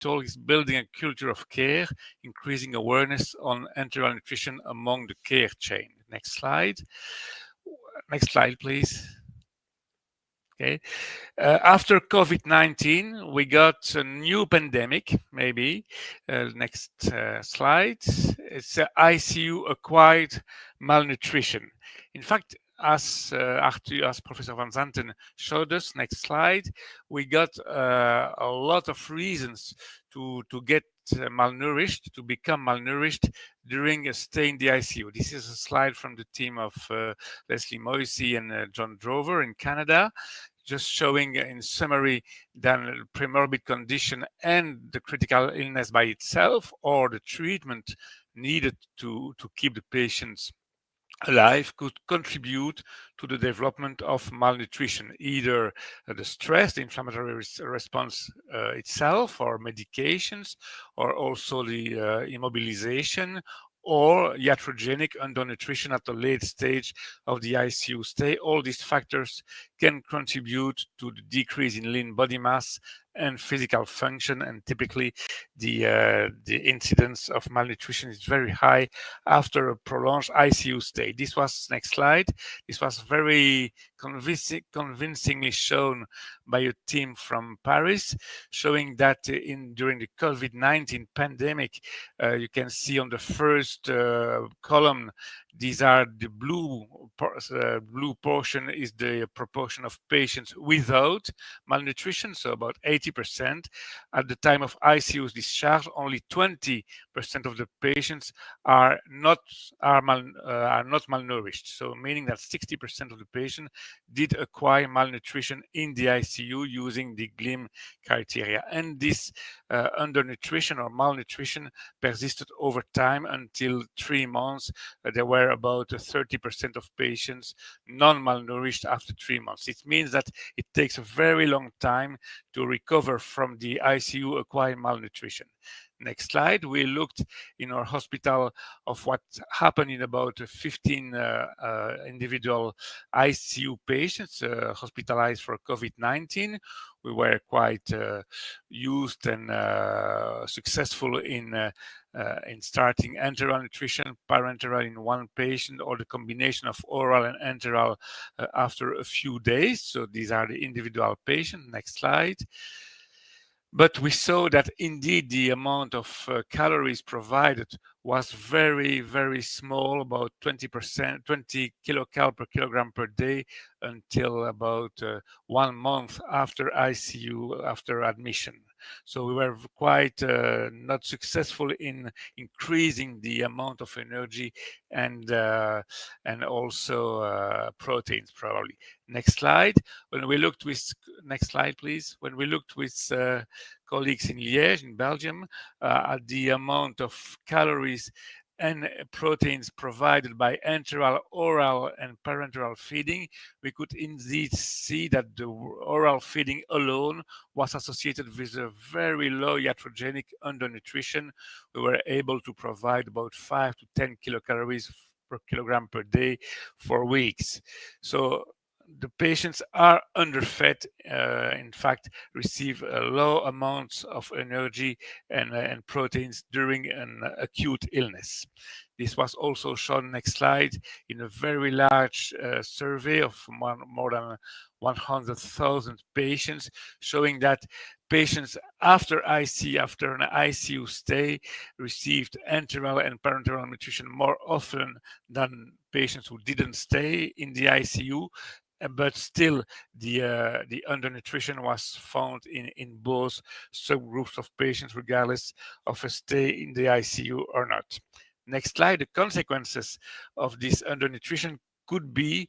told, is building a culture of care, increasing awareness on enteral nutrition among the care chain. Next slide. Next slide, please. Okay. After COVID-19, we got a new pandemic, maybe. Next slide. It's ICU-acquired malnutrition. In fact, as Professor Van Zanten showed us, next slide, we got a lot of reasons to get malnourished, to become malnourished during a stay in the ICU. This is a slide from the team of Leslie Moisey and John Drover in Canada, just showing in summary the premorbid condition and the critical illness by itself, or the treatment needed to keep the patients alive, could contribute to the development of malnutrition, either the stress, the inflammatory response itself, or medications, or also the immobilization, or iatrogenic undernutrition at a late stage of the ICU stay. All these factors can contribute to the decrease in lean body mass and physical function, and typically the incidence of malnutrition is very high after a prolonged ICU stay. This was, next slide, this was very convincingly shown by a team from Paris, showing that during the COVID-19 pandemic, you can see on the first column, these are the blue portion is the proportion of patients without malnutrition, so about 80%. At the time of ICU discharge, only 20% of the patients are not malnourished. So meaning that 60% of the patients did acquire malnutrition in the ICU using the GLIM criteria. And this undernutrition or malnutrition persisted over time until 3 months. There were about 30% of patients non-malnourished after 3 months. It means that it takes a very long time to recover from the ICU acquired malnutrition. Next slide. We looked in our hospital of what happened in about 15 individual ICU patients hospitalized for COVID-19. We were quite used and successful in starting enteral nutrition, parenteral in one patient, or the combination of oral and enteral after a few days. So these are the individual patients. Next slide. But we saw that indeed the amount of calories provided was very, very small, about 20%, 20 kilocal per kilogram per day, until about 1 month after ICU, after admission. So we were quite not successful in increasing the amount of energy and also proteins, probably. Next slide. When we looked with, next slide, please. When we looked with colleagues in Liège, in Belgium, at the amount of calories and proteins provided by enteral, oral, and parenteral feeding, we could indeed see that the oral feeding alone was associated with a very low iatrogenic undernutrition. We were able to provide about 5 to 10 kilocalories per kilogram per day for weeks. So the patients are underfed, in fact, receive low amounts of energy and proteins during an acute illness. This was also shown, next slide, in a very large survey of more than 100,000 patients, showing that patients after an ICU stay received enteral and parenteral nutrition more often than patients who didn't stay in the ICU. But still, the undernutrition was found in both subgroups of patients, regardless of a stay in the ICU or not. Next slide. The consequences of this undernutrition could be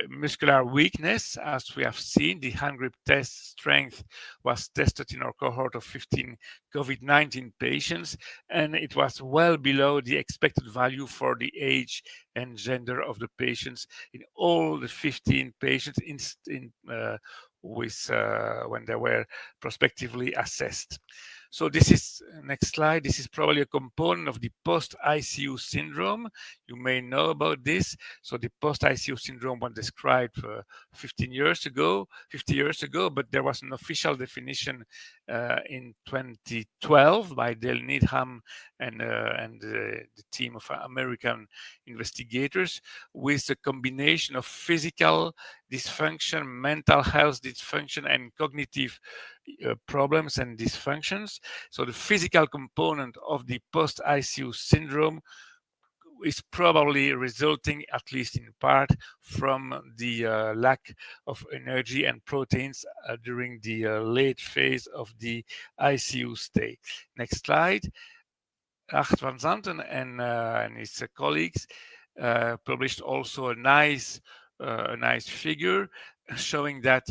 muscular weakness. As we have seen, the hand grip test strength was tested in our cohort of 15 COVID-19 patients, and it was well below the expected value for the age and gender of the patients in all the 15 patients when they were prospectively assessed. So this is, next slide, this is probably a component of the post-ICU syndrome. You may know about this. So the post-ICU syndrome was described 15 years ago, 50 years ago, but there was an official definition in 2012 by Dale Needham and the team of American investigators, with a combination of physical dysfunction, mental health dysfunction, and cognitive problems and dysfunctions. So the physical component of the post-ICU syndrome is probably resulting, at least in part, from the lack of energy and proteins during the late phase of the ICU stay. Next slide. Art van Zanten and his colleagues published also a nice figure showing that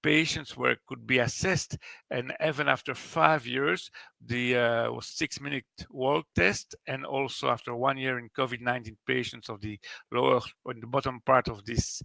patients could be assessed, and even after 5 years, the was 6-minute walk test, and also after 1 year in COVID-19 patients of the lower or the bottom part of this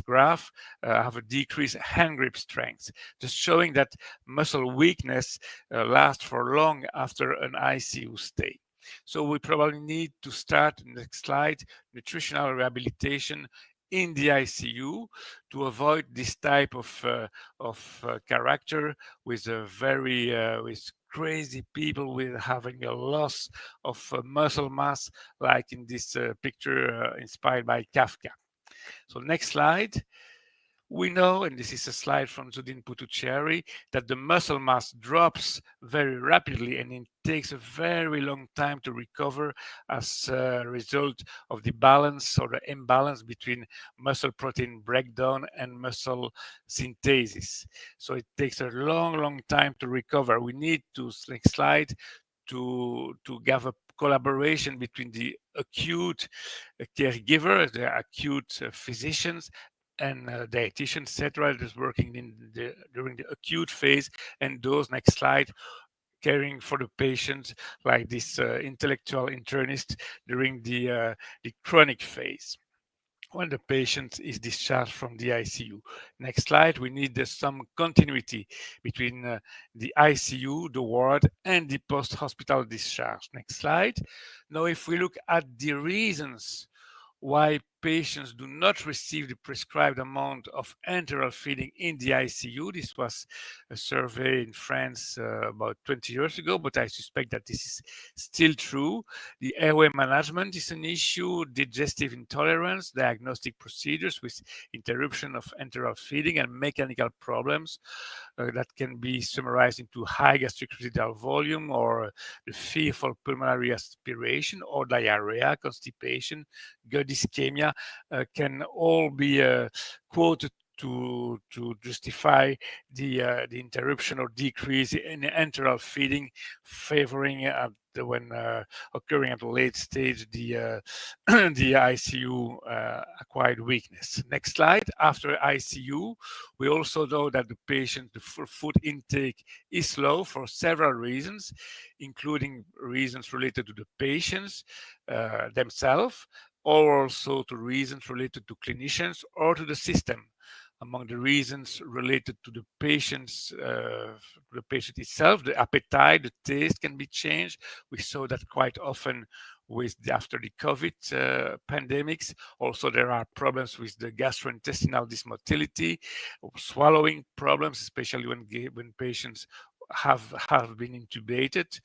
graph have a decreased hand grip strength, just showing that muscle weakness lasts for long after an ICU stay. So we probably need to start, next slide, nutritional rehabilitation in the ICU to avoid this type of character with a very with crazy people with having a loss of muscle mass, like in this picture inspired by Kafka. So next slide. We know, and this is a slide from Zudin Putucciari, that the muscle mass drops very rapidly and it takes a very long time to recover as a result of the balance or the imbalance between muscle protein breakdown and muscle synthesis. So it takes a long time to recover. We need to, next slide, to have a collaboration between the acute caregiver, the acute physicians, and dietitians, etc., that's working during the acute phase, and those, next slide, caring for the patient, like this intellectual internist during the chronic phase when the patient is discharged from the ICU. Next slide, we need some continuity between the ICU, the ward, and the post-hospital discharge. Next slide. Now, if we look at the reasons why patients do not receive the prescribed amount of enteral feeding in the ICU. This was a survey in France about 20 years ago, but I suspect that this is still true. The airway management is an issue, digestive intolerance, diagnostic procedures with interruption of enteral feeding, and mechanical problems that can be summarized into high gastric residual volume, or the fear for pulmonary aspiration, or diarrhea, constipation, gut ischemia, can all be quoted to justify the interruption or decrease in enteral feeding, favoring when occurring at a late stage the the ICU acquired weakness. Next slide. After ICU, we also know that the patient, the food intake is low for several reasons, including reasons related to the patients themselves, or also to reasons related to clinicians or to the system. Among the reasons related to the patient itself, the appetite, the taste can be changed. We saw that quite often after the COVID pandemics. Also, there are problems with the gastrointestinal dysmotility, or swallowing problems, especially when patients have been intubated.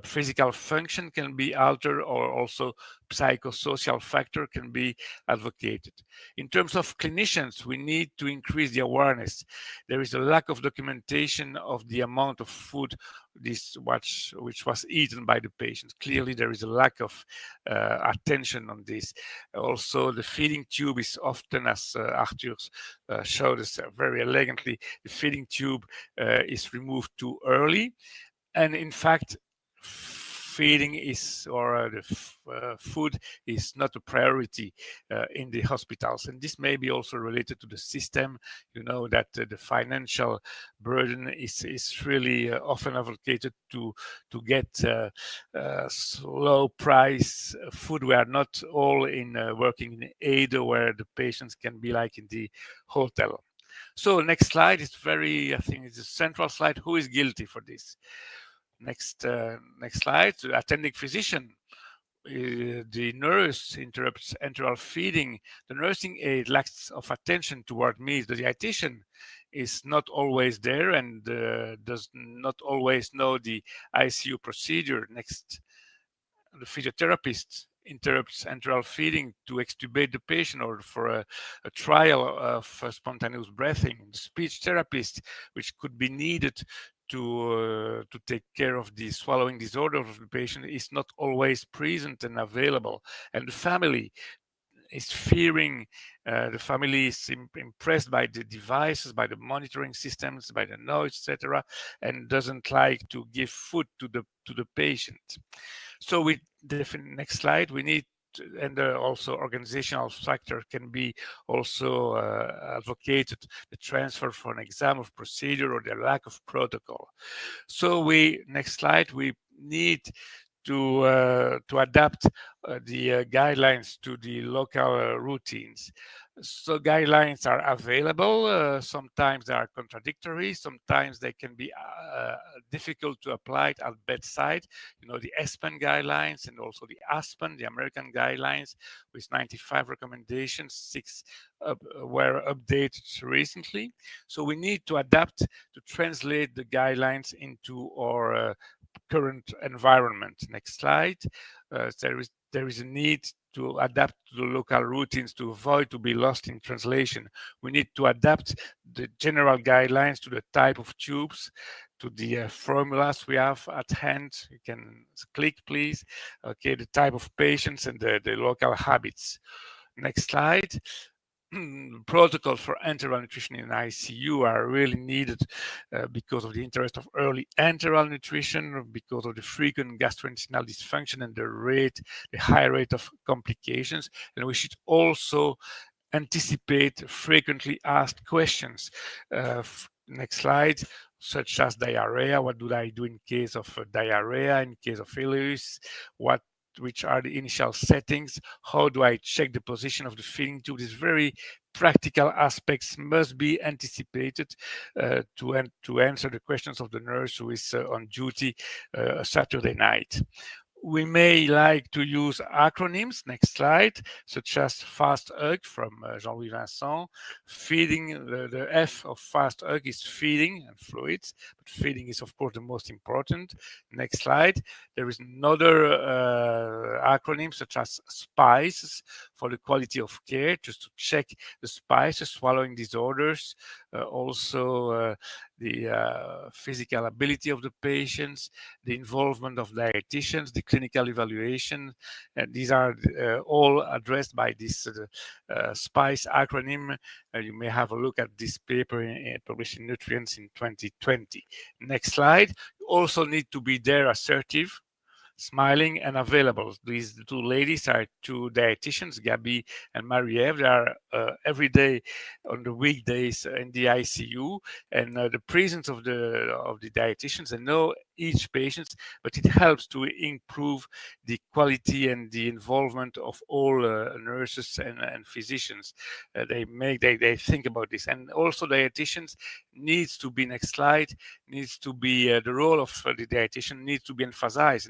Physical function can be altered, or also psychosocial factor can be advocated. In terms of clinicians, we need to increase the awareness. There is a lack of documentation of the amount of food which was eaten by the patients. Clearly, there is a lack of attention on this. Also, the feeding tube is often, as Arthur showed us very elegantly, the feeding tube is removed too early. And in fact, feeding is, or the food is not a priority in the hospitals, and this may be also related to the system. You know that the financial burden is really often advocated to get low price food. We are not all in working in aid where the patients can be like in the hotel. So next slide is very, I think it's a central slide. Who is guilty for this? Next slide. The attending physician. The nurse interrupts enteral feeding. The nursing aide lacks of attention toward meals. The dietitian is not always there and does not always know the ICU procedure. Next, the physiotherapist interrupts enteral feeding to extubate the patient or for a trial of spontaneous breathing. The speech therapist, which could be needed to take care of the swallowing disorder of the patient, is not always present and available. And the family is fearing, the family is impressed by the devices, by the monitoring systems, by the noise, etc., and doesn't like to give food to the patient. So we definitely, next slide, we need and also organizational factor can be also advocated, the transfer for an exam of procedure or the lack of protocol. So we, next slide, we need to adapt the guidelines to the local routines. So guidelines are available. Sometimes they are contradictory. Sometimes they can be difficult to apply at bedside. You know, the ESPEN guidelines and also the ASPEN, the American guidelines, with 95 recommendations, 6 were updated recently. So we need to adapt to translate the guidelines into our current environment. Next slide. There is a need to adapt to the local routines to avoid to be lost in translation. We need to adapt the general guidelines to the type of tubes, to the formulas we have at hand. You can click, please. Okay, the type of patients and the local habits. Next slide. Protocols for enteral nutrition in ICU are really needed because of the interest of early enteral nutrition, because of the frequent gastrointestinal dysfunction and the high rate of complications. And we should also anticipate frequently asked questions. Next slide, such as diarrhea. What do I do in case of diarrhea, in case of ileus? Which are the initial settings? How do I check the position of the feeding tube? These very practical aspects must be anticipated to answer the questions of the nurse who is on duty Saturday night. We may like to use acronyms, next slide, such as FAST-UG from Jean-Louis Vincent. Feeding, the F of FAST-UG is feeding and fluids, but feeding is of course the most important. Next slide. There is another acronym such as SPICE for the quality of care, just to check the SPICE, swallowing disorders, also the physical ability of the patients, the involvement of dietitians, the clinical evaluation. And these are all addressed by this SPICE acronym. You may have a look at this paper published in Nutrients in 2020. Next slide. You also need to be there assertive, smiling and available. These two ladies are two dietitians, Gabby and Marie-Eve. They are every day on the weekdays in the ICU, and the presence of the dietitians, they know each patient, but it helps to improve the quality and the involvement of all nurses and physicians. They think about this, and also dietitians needs to be, next slide, needs to be the role of the dietitian needs to be emphasized.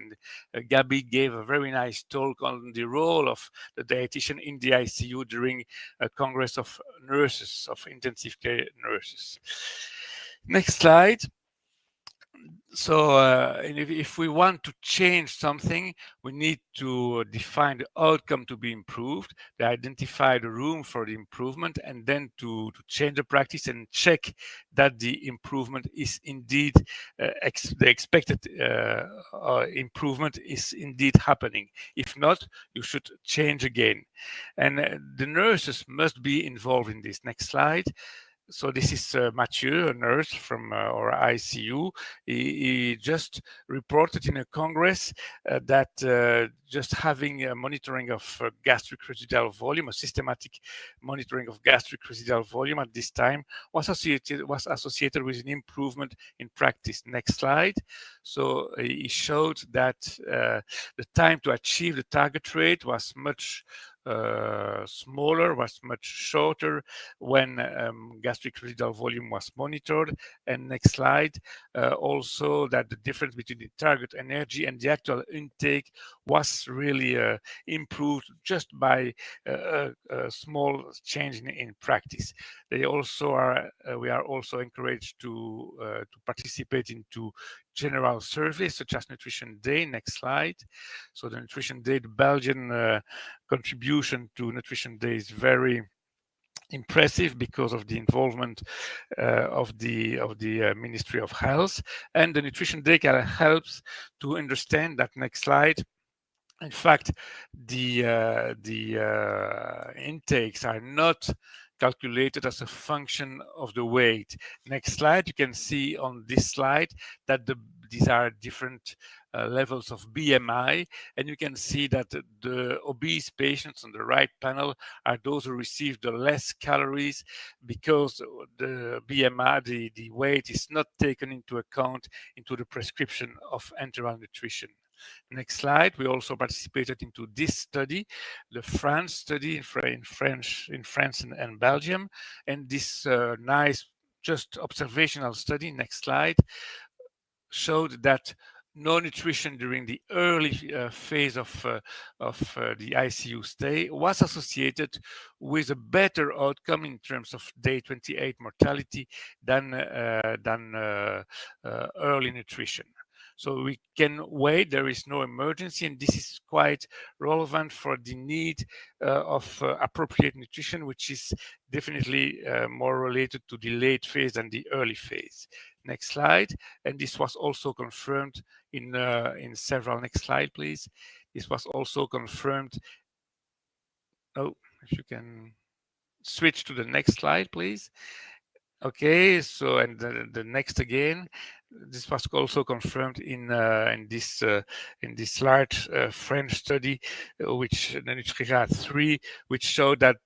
And Gabby gave a very nice talk on the role of the dietitian in the ICU during a Congress of nurses, of intensive care nurses. Next slide. So if we want to change something, we need to define the outcome to be improved, to identify the room for the improvement, and then to change the practice and check that the improvement is indeed, the expected improvement is indeed happening. If not, you should change again. And the nurses must be involved in this. Next slide. So this is Mathieu, a nurse from our ICU. He just reported in a congress that just having a monitoring of gastric residual volume, a systematic monitoring of gastric residual volume at this time was associated with an improvement in practice. Next slide. So he showed that the time to achieve the target rate was much smaller, was much shorter when gastric residual volume was monitored. And next slide, also that the difference between the target energy and the actual intake was really improved just by a small change in practice. They also are, we are also encouraged to participate into general surveys such as Nutrition Day. Next slide. So the Nutrition Day, the Belgian contribution to Nutrition Day is very impressive because of the involvement of the Ministry of Health, and the Nutrition Day helps to understand that. Next slide. In fact, the intakes are not calculated as a function of the weight. Next slide, you can see on this slide that these are different levels of BMI, and you can see that the obese patients on the right panel are those who receive the less calories because the BMI, the weight, is not taken into account into the prescription of enteral nutrition. Next slide. We also participated into this study, the France study in France and Belgium, and this nice, just observational study. Next slide showed that no nutrition during the early phase of the ICU stay was associated with a better outcome in terms of day 28 mortality than early nutrition. So we can wait, there is no emergency, and this is quite relevant for the need of appropriate nutrition, which is definitely more related to the late phase than the early phase. Next slide. And this was also confirmed in several. Next slide, please. This was also confirmed. Oh, if you can switch to the next slide, please. Okay, so and the next again, this was also confirmed in this large French study, which the Nutrirat 3, which showed that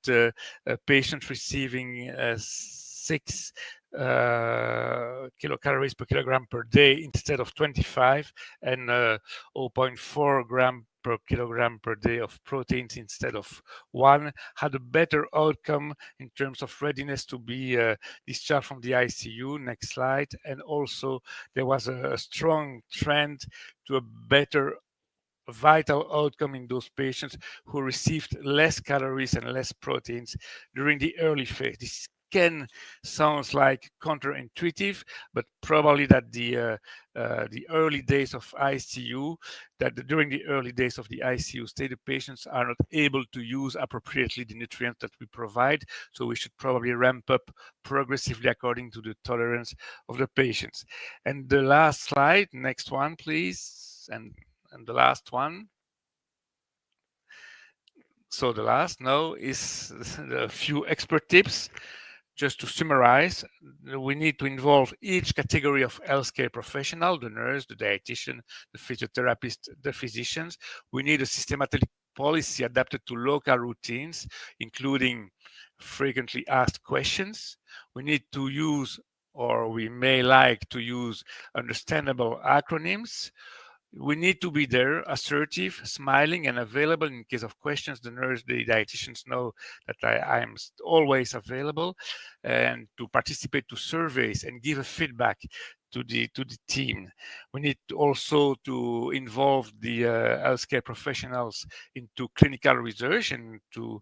patients receiving 6 kilocalories per kilogram per day instead of 25, and 0.4 gram per kilogram per day of proteins instead of 1, had a better outcome in terms of readiness to be discharged from the ICU. Next slide. And also there was a strong trend to a better vital outcome in those patients who received less calories and less proteins during the early phase. This can sound like counterintuitive, but probably that the early days of ICU, during the early days of the ICU stay, the patients are not able to use appropriately the nutrients that we provide. So we should probably ramp up progressively according to the tolerance of the patients. And the last slide, next one, please. And the last one. So the last now is a few expert tips. Just to summarize, we need to involve each category of healthcare professional, the nurse, the dietitian, the physiotherapist, the physicians. We need a systematic policy adapted to local routines, including frequently asked questions. We need to use, or we may like to use, understandable acronyms. We need to be there, assertive, smiling, and available in case of questions. The nurse, the dietitians know that I am always available, and to participate to surveys and give a feedback to the team. We need also to involve the healthcare professionals into clinical research and to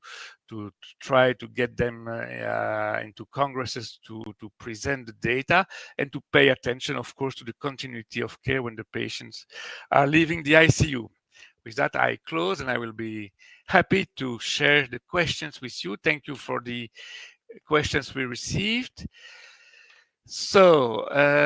try to get them into congresses to present the data, and to pay attention, of course, to the continuity of care when the patients are leaving the ICU. With that, I close, and I will be happy to share the questions with you. Thank you for the questions we received. So